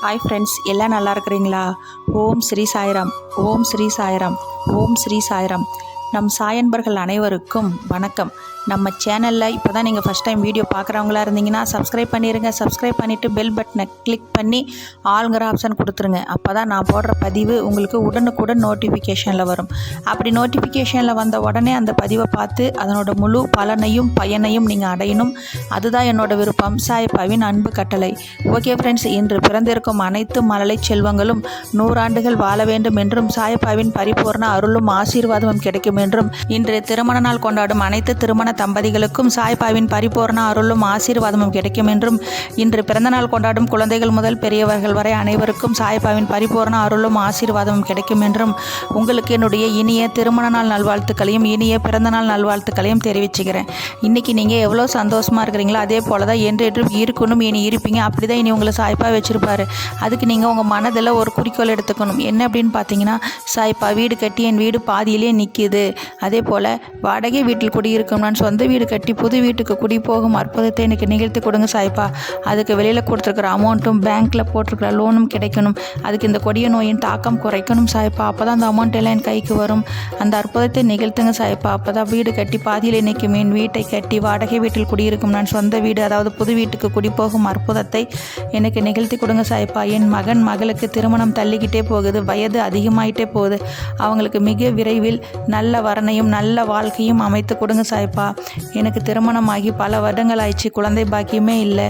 Hi friends, எல்லாம் நல்லா இருக்கிறீங்களா? ஓம் ஸ்ரீ சாய்ராம், ஓம் ஸ்ரீ சாய்ராம், ஓம் ஸ்ரீ சாய்ராம். நம் சாயன்பர்கள் அனைவருக்கும் வணக்கம். நம்ம சேனலில் இப்போ தான் நீங்கள் ஃபஸ்ட் டைம் வீடியோ பார்க்குறவங்களா இருந்தீங்கன்னா சப்ஸ்கிரைப் பண்ணிடுங்க. சப்ஸ்கிரைப் பண்ணிவிட்டு பெல் பட்டனை கிளிக் பண்ணி ஆளுங்கிற ஆப்ஷன் கொடுத்துருங்க. அப்போ தான் நான் போடுற பதிவு உங்களுக்கு உடனுக்குடன் நோட்டிஃபிகேஷனில் வரும். அப்படி நோட்டிஃபிகேஷனில் வந்த உடனே அந்த பதிவை பார்த்து அதனோட முழு பலனையும் பயனையும் நீங்கள் அடையணும். அதுதான் என்னோட விருப்பம். சாய்பாவின் அன்பு கட்டளை. ஓகே ஃப்ரெண்ட்ஸ், இன்று பிறந்திருக்கும் அனைத்து மழலை செல்வங்களும் 100 ஆண்டுகள் வாழ வேண்டும் என்றும் சாய்பாவின் பரிபூர்ண அருளும் ஆசீர்வாதமும் கிடைக்கும் என்றும், இன்று திருமண நாள் கொண்டாடும் அனைத்து திருமண தம்பதிகளுக்கும் சாய்பாவின் பரிபூர்ண அருளும் ஆசீர்வாதமும் கிடைக்கும் என்றும், இன்று பிறந்தநாள் கொண்டாடும் குழந்தைகள் முதல் பெரியவர்கள் வரை அனைவருக்கும் சாய்பாவின் பரிபூர்ண அருளும் ஆசீர்வாதமும் கிடைக்கும் என்றும் உங்களுக்கு என்னுடைய இனிய திருமண நாள் நல்வாழ்த்துக்களையும் இனிய பிறந்தநாள் நல்வாழ்த்துக்களையும் தெரிவிச்சுக்கிறேன். இன்றைக்கி நீங்கள் எவ்வளோ சந்தோஷமாக இருக்கிறீங்களோ அதே போல் தான் என்றும் இருக்கணும், இனி இருப்பீங்க. அப்படி தான் இனி உங்களை சாய்பா வச்சுருப்பார். அதுக்கு நீங்கள் உங்கள் மனதில் ஒரு குறிக்கோள் எடுத்துக்கணும். என்ன அப்படின்னு பார்த்தீங்கன்னா, சாய்பா வீடு கட்டி என் வீடு பாதியிலே நிற்கிது, அதே போல் வாடகை வீட்டில் குடியிருக்கணும்னு சொந்த வீடு கட்டி புது வீட்டுக்கு குடி போகும் அற்புதத்தை எனக்கு நிகழ்த்தி கொடுங்க சாய்பா. அதுக்கு வெளியில் கொடுத்துருக்குற அமௌண்ட்டும் பேங்க்கில் போட்டிருக்கிற லோனும் கிடைக்கணும். அதுக்கு இந்த கொடிய நோயின் தாக்கம் குறைக்கணும் சாய்பா. அப்போ தான் அந்த அமௌண்ட் எல்லாம் என் கைக்கு வரும். அந்த அற்புதத்தை நிகழ்த்துங்க சாய்பா. அப்போ தான் வீடு கட்டி பாதியில் நிற்கும் என் வீட்டை கட்டி வாடகை வீட்டில் குடியிருக்கும் நான் சொந்த வீடு, அதாவது புது வீட்டுக்கு குடி போகும் அற்புதத்தை எனக்கு நிகழ்த்தி கொடுங்க சாய்பா. என் மகன் மகளுக்கு திருமணம் தள்ளிக்கிட்டே போகுது, வயது அதிகமாயிட்டே போகுது. அவங்களுக்கு மிக விரைவில் நல்ல வரனையும் நல்ல வாழ்க்கையும் அமைத்து கொடுங்க சாய்பா. எனக்கு திருமணமாகி பல வருடங்கள் ஆயிடுச்சு, குழந்தை பாக்கியமே இல்லை.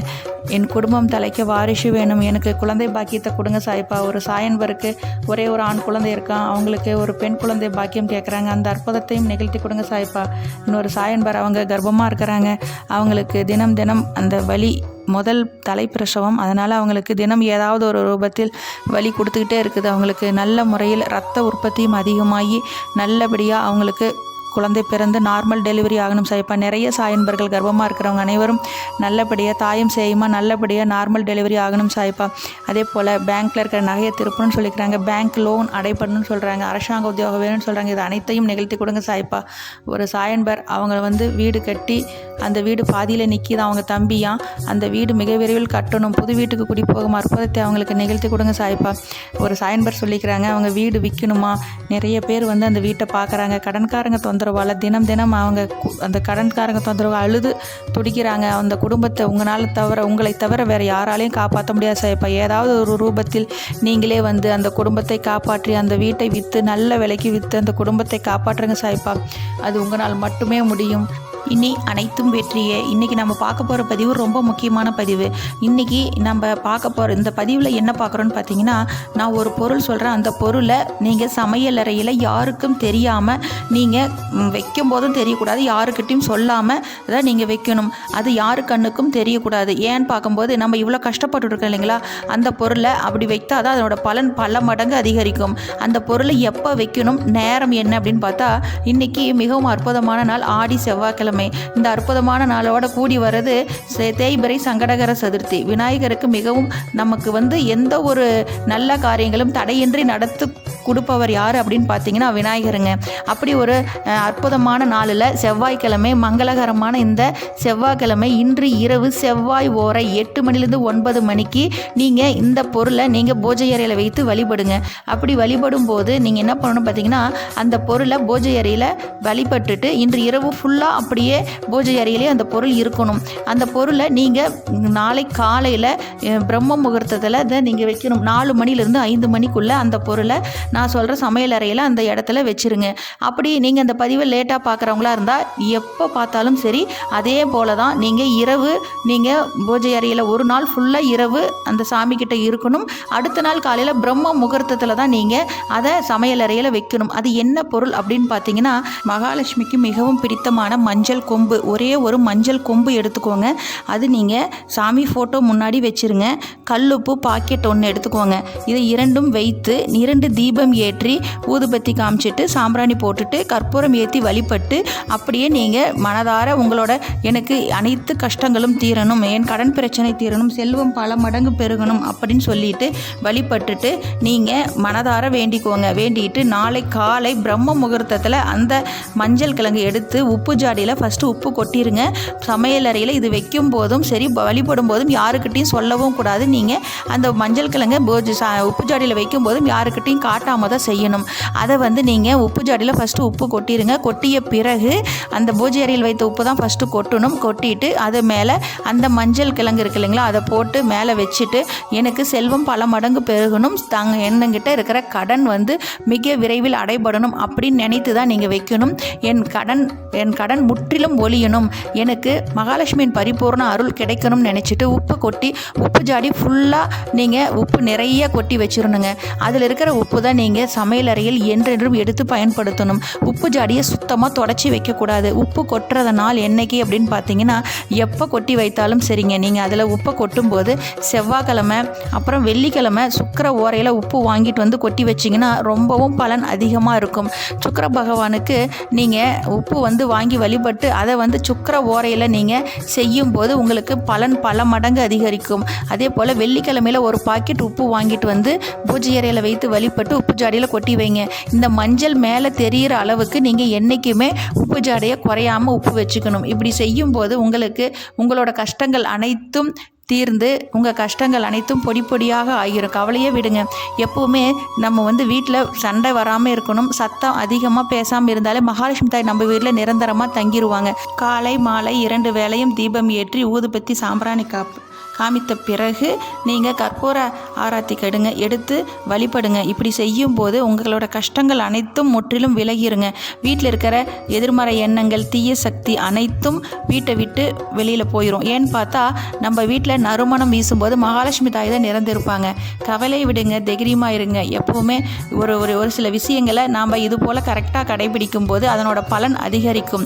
என் குடும்பம் தலைக்க வாரிசு வேணும், எனக்கு குழந்தை பாக்கியத்தை கொடுங்க சாய்பா. ஒரு சாயன்பருக்கு ஒரே ஒரு ஆண் குழந்தை இருக்கான், அவங்களுக்கு ஒரு பெண் குழந்தை பாக்கியம் கேட்குறாங்க. அந்த அற்புதத்தையும் நிகழ்த்தி கொடுங்க சாய்பா. இன்னொரு சாயன்பர் அவங்க கர்ப்பமாக இருக்கிறாங்க, அவங்களுக்கு தினம் தினம் அந்த வலி முதல் தலைப்பிரசவம், அதனால் அவங்களுக்கு தினம் ஏதாவது ஒரு ரூபத்தில் வலி கொடுத்துக்கிட்டே இருக்குது. அவங்களுக்கு நல்ல முறையில் இரத்த உற்பத்தியும் அதிகமாகி நல்லபடியாக அவங்களுக்கு குழந்தை பிறந்து நார்மல் டெலிவரி ஆகணும் சாய்ப்பா. நிறைய சாயன்பர்கள் கர்ப்பமாக இருக்கிறவங்க அனைவரும் நல்லபடியாக தாயும் சேயுமா நல்லபடியாக நார்மல் டெலிவரி ஆகணும் சாய்ப்பா. அதே போல் பேங்க்கில் இருக்கிற நகையை திருப்பணும்னு சொல்லிக்கிறாங்க, பேங்க் லோன் அடைப்படணும்னு சொல்கிறாங்க, அரசாங்க உத்தியோகம் வேணும்னு சொல்கிறாங்க. இது அனைத்தையும் நிகழ்த்தி கொடுங்க சாய்ப்பா. ஒரு சாயன்பர் அவங்க வீடு கட்டி அந்த வீடு பாதியில் நிற்கிது, அவங்க தம்பியான். அந்த வீடு மிக விரைவில் கட்டணும், புது வீட்டுக்கு குடி போகும் அற்புதத்தை அவங்களுக்கு நிகழ்த்தி கொடுங்க சாய்ப்பா. ஒரு சாயன்பர் சொல்லிக்கிறாங்க, அவங்க வீடு விற்கணுமா. நிறைய பேர் அந்த வீட்டை பார்க்குறாங்க, கடன்காரங்க தொந்தரவால் தினம் தினம் அவங்க அந்த கடன்காரங்க தொந்தரவு அழுது துடிக்கிறாங்க. அந்த குடும்பத்தை உங்களை தவிர வேறு யாராலையும் காப்பாற்ற முடியாது சாய்ப்பா. ஏதாவது ஒரு ரூபத்தில் நீங்களே அந்த குடும்பத்தை காப்பாற்றி அந்த வீட்டை விற்று நல்ல விலைக்கு விற்று அந்த குடும்பத்தை காப்பாற்றுங்க சாய்ப்பா. அது உங்களால் மட்டுமே முடியும். இனி அனைத்தும் வெற்றியே. இன்றைக்கி நம்ம பார்க்க போகிற பதிவு ரொம்ப முக்கியமான பதிவு. இன்றைக்கி நம்ம பார்க்க போகிற இந்த பதிவில் என்ன பார்க்குறோன்னு பார்த்தீங்கன்னா, நான் ஒரு பொருள் சொல்கிறேன், அந்த பொருளை நீங்கள் சமையல் அறையில் யாருக்கும் தெரியாமல் நீங்கள் வைக்கும் போதும் தெரியக்கூடாது, யாருக்கிட்டையும் சொல்லாமல் தான் நீங்கள் வைக்கணும். அது யாரு கண்ணுக்கும் தெரியக்கூடாது. ஏன்னு பார்க்கும்போது நம்ம இவ்வளோ கஷ்டப்பட்டுருக்கோம் இல்லைங்களா, அந்த பொருளை அப்படி வைத்தா தான் அதனோட பலன் பல மடங்கு அதிகரிக்கும். அந்த பொருளை எப்போ வைக்கணும், நேரம் என்ன அப்படின்னு பார்த்தா, இன்றைக்கி மிகவும் அற்புதமான நாள், ஆடி செவ்வாய்க்கிழமை. இந்த அற்புதமான நாளோட கூடி வர்றது தேய்பிறை சங்கடகர சதுர்த்தி. விநாயகருக்கு மிகவும் நமக்கு எந்த ஒரு நல்ல காரியங்களும் தடையின்றி நடத்து கொடுப்பவர் யார் அப்படின்னு பார்த்தீங்கன்னா விநாயகருங்க. அப்படி ஒரு அற்புதமான நாளில் செவ்வாய்க்கிழமை, மங்களகரமான இந்த செவ்வாய்க்கிழமை இன்று இரவு செவ்வாய் ஓரை 8 மணிலேருந்து 9 மணிக்கு நீங்கள் இந்த பொருளை நீங்கள் பூஜை அறையில் வைத்து வழிபடுங்க. அப்படி வழிபடும் போது நீங்கள் என்ன பண்ணணும் பார்த்தீங்கன்னா, அந்த பொருளை பூஜை அறையில் வழிபட்டுட்டு இன்று இரவு ஃபுல்லாக அப்படியே பூஜை அறையிலே அந்த பொருள் இருக்கணும். அந்த பொருளை நீங்கள் நாளை காலையில் பிரம்ம முகூர்த்தத்தில் அதை நீங்கள் வைக்கணும். 4 மணிலேருந்து 5 மணிக்குள்ளே அந்த பொருளை நான் சொல்கிற சமையல் அறையில் அந்த இடத்துல வச்சுருங்க. அப்படி நீங்கள் அந்த பதிவை லேட்டாக பார்க்குறவங்களா இருந்தால் எப்போ பார்த்தாலும் சரி, அதே போல் தான் நீங்கள் இரவு நீங்கள் பூஜை அறையில் ஒரு நாள் ஃபுல்லாக இரவு அந்த சாமிக்கிட்ட இருக்கணும். அடுத்த நாள் காலையில் பிரம்ம முகூர்த்தத்தில் தான் நீங்கள் அதை சமையல் அறையில் வைக்கணும். அது என்ன பொருள் அப்படின்னு பார்த்தீங்கன்னா, மகாலட்சுமிக்கு மிகவும் பிடித்தமான மஞ்சள் கொம்பு, ஒரே ஒரு மஞ்சள் கொம்பு எடுத்துக்கோங்க. அது நீங்கள் சாமி ஃபோட்டோ முன்னாடி வச்சுருங்க. கல்லுப்பு பாக்கெட் 1 எடுத்துக்கோங்க. இதை இரண்டும் வைத்து 2 தீபம் ஏற்றி ஊதுபத்தி காமிச்சிட்டு சாம்பிராணி போட்டுட்டு கற்பூரம் ஏற்றி வழிபட்டு அப்படியே நீங்கள் மனதார உங்களோட எனக்கு அனைத்து கஷ்டங்களும் தீரணும், என் கடன் பிரச்சனை தீரணும், செல்வம் பல மடங்கு பெருகணும் அப்படின்னு சொல்லிட்டு வழிபட்டுட்டு நீங்கள் மனதார வேண்டிக்கோங்க. வேண்டிட்டு நாளை காலை பிரம்ம முகூர்த்தத்தில் அந்த மஞ்சள் கிழங்கு எடுத்து உப்பு ஜாடியில் அறையில் ஃபஸ்ட்டு உப்பு கொட்டிடுங்க. சமையல் அறையில் இது வைக்கும் போதும் சரி, வழிபடும் போதும் யாருக்கிட்டையும் சொல்லவும் கூடாது. நீங்கள் அந்த மஞ்சள் கிழங்கை உப்பு ஜாடியில் வைக்கும் போதும் யாருக்கிட்டையும் காட்டாமல் தான் செய்யணும். அதை நீங்கள் உப்பு ஜாடியில் ஃபஸ்ட்டு உப்பு கொட்டிடுங்க. கொட்டிய பிறகு அந்த பூஜை அறையில் வைத்த உப்பு தான் ஃபஸ்ட்டு கொட்டணும். கொட்டிட்டு அது மேலே அந்த மஞ்சள் கிழங்கு இருக்கு இல்லைங்களா, அதை போட்டு மேலே வச்சுட்டு, எனக்கு செல்வம் பல மடங்கு பெருகணும், என்னங்கிட்ட இருக்கிற கடன் மிக விரைவில் அடைபடணும் அப்படின்னு நினைத்து தான் நீங்கள் வைக்கணும். என் கடன் முற்றிலும் ஒழியணும், எனக்கு மகாலட்சுமியின் பரிபூர்ண அருள் கிடைக்கணும்னு நினச்சிட்டு உப்பு கொட்டி, உப்பு ஜாடி ஃபுல்லாக நீங்கள் உப்பு நிறைய கொட்டி வச்சிடணுங்க. அதில் இருக்கிற உப்பு தான் நீங்கள் சமையல் அறையில் என்றென்றும் எடுத்து பயன்படுத்தணும். உப்பு ஜாடியை சுத்தமாக தொடச்சி வைக்கக்கூடாது. உப்பு கொட்டுறத நாள் என்னைக்கு அப்படின்னு பார்த்தீங்கன்னா, எப்போ கொட்டி வைத்தாலும் சரிங்க, நீங்கள் அதில் உப்பை கொட்டும்போது செவ்வாய்க்கிழமை அப்புறம் வெள்ளிக்கிழமை சுக்கிர ஓரையில் உப்பு வாங்கிட்டு கொட்டி வச்சிங்கன்னா ரொம்பவும் பலன் அதிகமாக இருக்கும். சுக்கிர பகவானுக்கு நீங்கள் உப்பு வாங்கி வழிபட்டு அதை சுக்கிர ஓரையில் நீங்கள் செய்யும்போது உங்களுக்கு பலன் பல மடங்கு அதிகரிக்கும். அதே போல் வெள்ளிக்கிழமையில் ஒரு பாக்கெட் உப்பு வாங்கிட்டு பூஜை அறையில் வைத்து வழிபட்டு உப்பு ஜாடியில் கொட்டி வைங்க. இந்த மஞ்சள் மேலே தெரிகிற அளவுக்கு நீங்கள் என்றைக்குமே உப்பு ஜாடியை குறையாமல் உப்பு வச்சுக்கணும். இப்படி செய்யும்போது உங்களுக்கு உங்களோட கஷ்டங்கள் அனைத்தும் தீர்ந்து உங்கள் கஷ்டங்கள் அனைத்தும் பொடி பொடியாக ஆகிரும். கவலையே விடுங்க. எப்போவுமே நம்ம வீட்டில் சண்டை வராமல் இருக்கணும். சத்தம் அதிகமாக பேசாமல் இருந்தாலே மகாலட்சுமி தாய் நம்ம வீட்டில் நிரந்தரமாக தங்கிடுவாங்க. காலை மாலை 2 வேளையும் தீபம் ஏற்றி ஊதுபத்தி சாம்பிராணி காமித்த பிறகு நீங்கள் கற்பூர ஆராத்தி எடுத்து வழிபடுங்க. இப்படி செய்யும்போது உங்களோட கஷ்டங்கள் அனைத்தும் முற்றிலும் விலகிருங்க. வீட்டில் இருக்கிற எதிர்மறை எண்ணங்கள், தீய சக்தி அனைத்தும் வீட்டை விட்டு வெளியில் போயிடும். ஏன்னு பார்த்தா நம்ம வீட்டில் நறுமணம் வீசும்போது மகாலட்சுமி தாய் தான் நிறந்திருப்பாங்க. கவலை விடுங்க, தைரியமாக இருங்க. எப்போவுமே ஒரு சில விஷயங்களை நாம் இது போல் கரெக்டாக கடைபிடிக்கும் போது அதனோட பலன் அதிகரிக்கும்.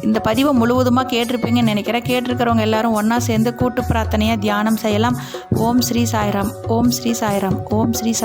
இந்த பதிவை முழுவதுமாக கேட்டிருப்பீங்கன்னு நினைக்கிறேன். கேட்டிருக்கிறவங்க எல்லாரும் ஒன்றா சேர்ந்து கூட்டு பிரார்த்தனையாக தியானம் செய்யலாம். ஓம் ஸ்ரீ சாய்ராம், ஓம் ஸ்ரீ சாய்ராம், ஓம் ஸ்ரீ சாய்.